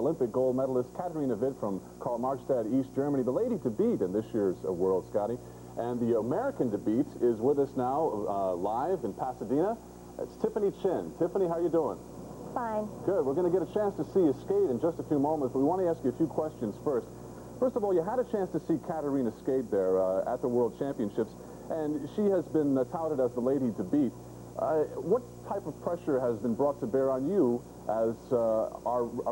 Olympic gold medalist Katharina Witt from Karl-Marxstadt, East Germany, the lady to beat in this year's World, Scotty. And the American to beat is with us now live in Pasadena. It's Tiffany Chin. Tiffany, how you doing? Fine. Good. We're going to get a chance to see you skate in just a few moments, but we want to ask you a few questions first. First of all, you had a chance to see Katharina skate there at the World Championships, and she has been touted as the lady to beat. What type of pressure has been brought to bear on you as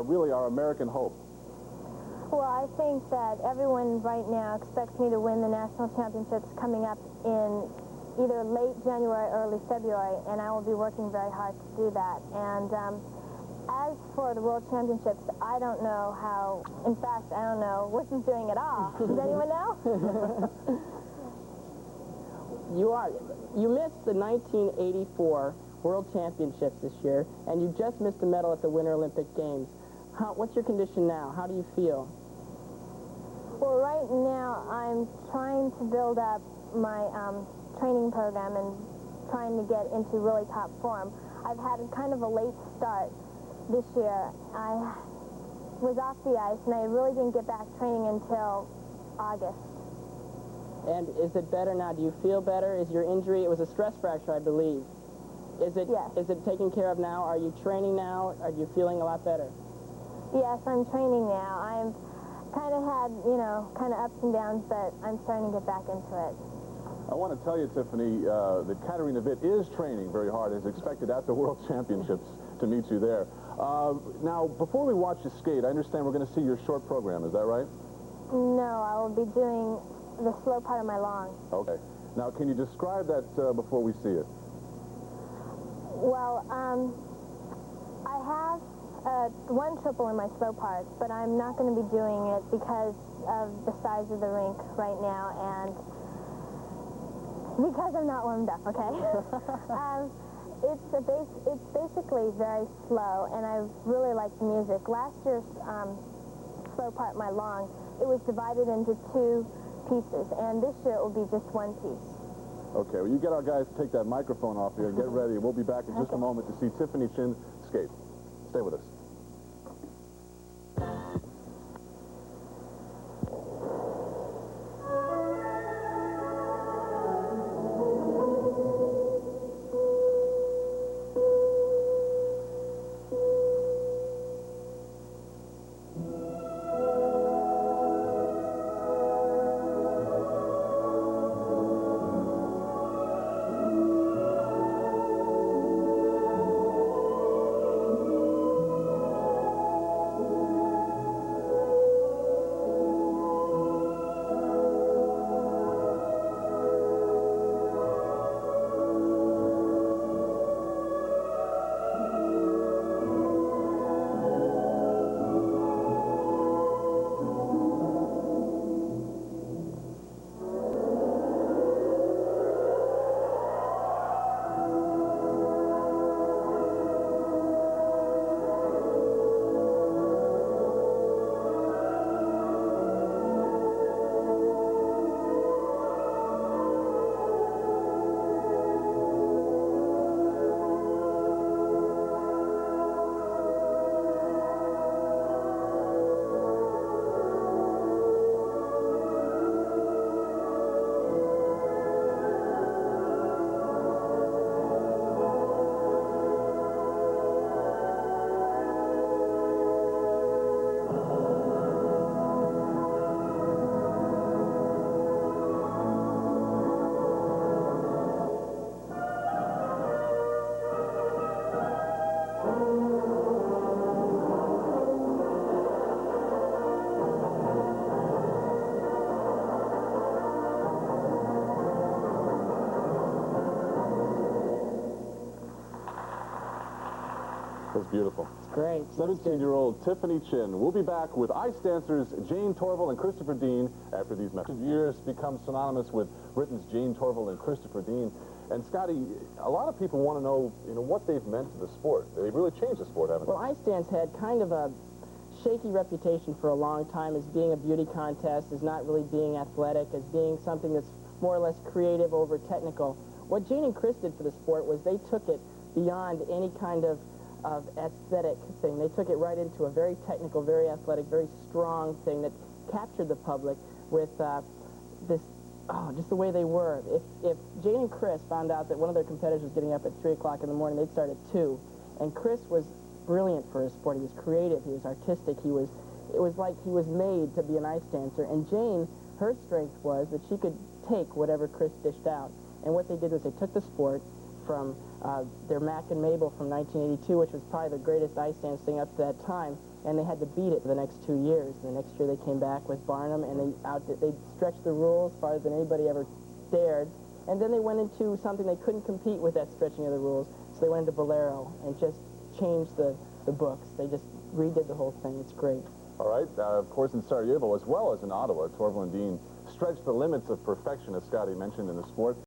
really our American hope? Well, I think that everyone right now expects me to win the national championships coming up in either late January or early February, and I will be working very hard to do that. And as for the World Championships, I don't know how, in fact, I don't know what she's doing at all. Does anyone know? You missed the 1984 World Championships this year, and you just missed a medal at the Winter Olympic Games. What's your condition now? How do you feel? Well, right now, I'm trying to build up my training program and trying to get into really top form. I've had kind of a late start this year. I was off the ice, and I really didn't get back training until August. And is it better now? Do you feel better? Is your injury, it was a stress fracture, I believe. Is it, yes. Is it taken care of now? Are you training now? Are you feeling a lot better? Yes, I'm training now. I've kind of had, kind of ups and downs, but I'm starting to get back into it. I want to tell you, Tiffany, that Katharina Witt is training very hard, as expected at the World Championships to meet you there. Now, before we watch you skate, I understand we're going to see your short program. Is that right? No, I will be doing the slow part of my long. Okay. Now, can you describe that before we see it? Well, I have one triple in my slow part, but I'm not going to be doing it because of the size of the rink right now and because I'm not warmed up, okay? It's basically very slow, and I really like the music. Last year's slow part, my long, it was divided into two pieces, and this year it will be just one piece. Okay, well, you get our guys to take that microphone off here and get ready. We'll be back in just a moment to see Tiffany Chin skate. Stay with us. That's beautiful. It's great. 17-year-old Tiffany Chin. We'll be back with ice dancers Jane Torval and Christopher Dean after these messages. Years become synonymous with Britain's Jane Torval and Christopher Dean. And Scotty, a lot of people want to know, what they've meant to the sport. They've really changed the sport, haven't they? Well, ice dance had kind of a shaky reputation for a long time as being a beauty contest, as not really being athletic, as being something that's more or less creative over technical. What Jane and Chris did for the sport was they took it beyond any kind of of aesthetic thing. They took it right into a very technical, very athletic, very strong thing that captured the public with this, just the way they were. If Jane and Chris found out that one of their competitors was getting up at 3 o'clock in the morning, they'd start at 2. And Chris was brilliant for his sport. He was creative, he was artistic, it was like he was made to be an ice dancer. And Jane, her strength was that she could take whatever Chris dished out. And what they did was they took the sport from their Mac and Mabel from 1982, which was probably the greatest ice dance thing up to that time, and they had to beat it for the next 2 years. The next year they came back with Barnum, and they stretched the rules farther than anybody ever dared. And then they went into something they couldn't compete with, that stretching of the rules, so they went into Bolero and just changed the books. They just redid the whole thing. It's great. All right. Of course, in Sarajevo, as well as in Ottawa, Torvill and Dean stretched the limits of perfection, as Scotty mentioned, in the sport.